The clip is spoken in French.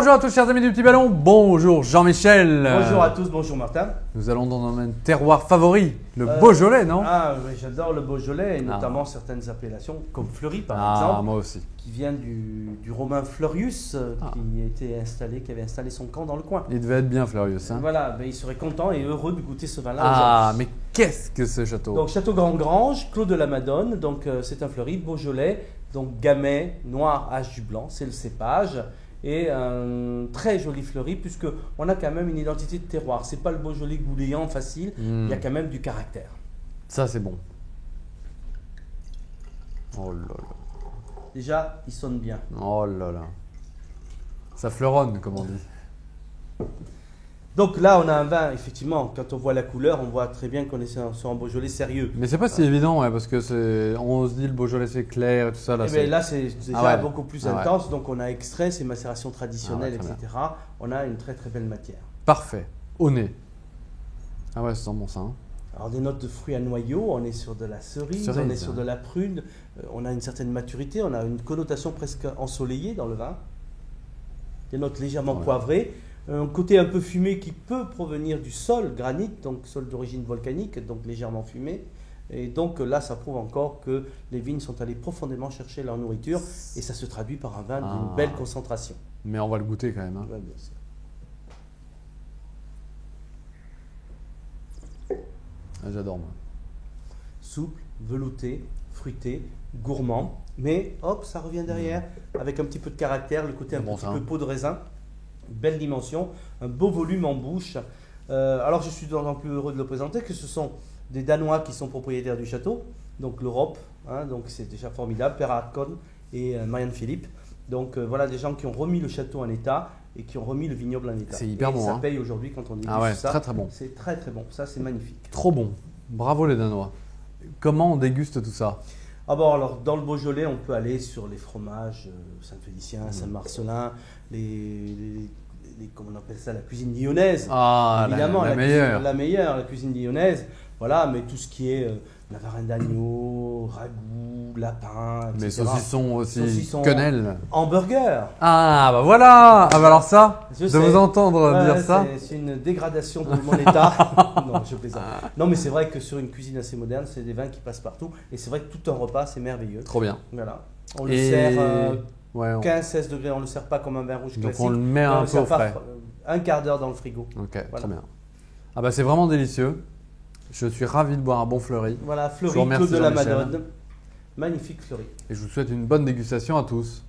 Bonjour à tous chers amis du Petit Ballon, bonjour Jean-Michel. Bonjour à tous, bonjour Martin. Nous allons dans notre terroir favori, le Beaujolais, non? Ah oui, j'adore le Beaujolais et notamment certaines appellations comme Fleury par exemple. Moi aussi. Qui vient du Romain Fleurius qui avait installé son camp dans le coin. Il devait être bien Fleurius. Hein. Voilà, ben, il serait content et heureux de goûter ce vin-là. Ah, mais qu'est-ce que ce château? Donc château Grand-Grange, Clos de la Madone, donc c'est un Fleury, Beaujolais, donc gamay, noir, H du blanc, c'est le cépage. Et un très joli fleuri puisque on a quand même une identité de terroir. C'est pas le Beaujolais gouléant facile, il y a quand même du caractère. Ça c'est bon. Oh là là. Déjà, il sonne bien. Oh là là. Ça fleuronne comme on dit. Donc là, on a un vin, effectivement, quand on voit la couleur, on voit très bien qu'on est sur un Beaujolais sérieux. Mais c'est pas si évident, ouais, parce que on se dit le Beaujolais c'est clair et tout ça. Là, là c'est déjà beaucoup plus intense. Donc on a extrait, c'est macération traditionnelle, etc. Bien. On a une très très belle matière. Parfait. Au nez. Ah ouais, ça sent bon ça. Hein. Alors des notes de fruits à noyaux, on est sur de la cerise, on est sur de la prune. On a une certaine maturité, on a une connotation presque ensoleillée dans le vin. Des notes légèrement poivrées. Un côté un peu fumé qui peut provenir du sol, granit, donc sol d'origine volcanique, donc légèrement fumé. Et donc là, ça prouve encore que les vignes sont allées profondément chercher leur nourriture et ça se traduit par un vin d'une belle concentration. Mais on va le goûter quand même. Hein. Ouais, bien sûr. Ah, j'adore moi. Souple, velouté, fruité, gourmand, mais hop, ça revient derrière avec un petit peu de caractère, le côté un petit peu peau de raisin. Belle dimension, un beau volume en bouche. Alors je suis d'autant plus heureux de le présenter que ce sont des Danois qui sont propriétaires du château, donc l'Europe, hein, donc c'est déjà formidable, Per Harkon et Marianne Philippe. Donc voilà des gens qui ont remis le château en état et qui ont remis le vignoble en état. C'est hyper bon. Ça hein. paye aujourd'hui quand on dit ça. Très très bon. C'est très très bon, ça c'est magnifique. Trop bon, bravo les Danois. Comment on déguste tout ça? Ah bon, alors dans le Beaujolais, on peut aller sur les fromages Saint-Félicien, Saint-Marcelin, comment on appelle ça, la cuisine lyonnaise. Ah, évidemment, la meilleure. La meilleure, la cuisine lyonnaise. Voilà, mais tout ce qui est navarin d'agneau, ragoût, lapin, etc. Mais saucisson aussi, quenelle. Hamburger. Ah, bah voilà. Ah, bah alors ça, vous entendre dire ça. C'est une dégradation de mon état. Non, je plaisante. Non, mais c'est vrai que sur une cuisine assez moderne, c'est des vins qui passent partout. Et c'est vrai que tout un repas, c'est merveilleux. Trop bien. Voilà. On le sert 15-16 degrés, on ne le sert pas comme un vin rouge classique. Donc on le met un peu au frais. Un quart d'heure dans le frigo. Ok, voilà. Très bien. Ah bah c'est vraiment délicieux. Je suis ravi de boire un bon Fleury. Voilà, Fleury, Clos de la Madone. Magnifique Fleury. Et je vous souhaite une bonne dégustation à tous.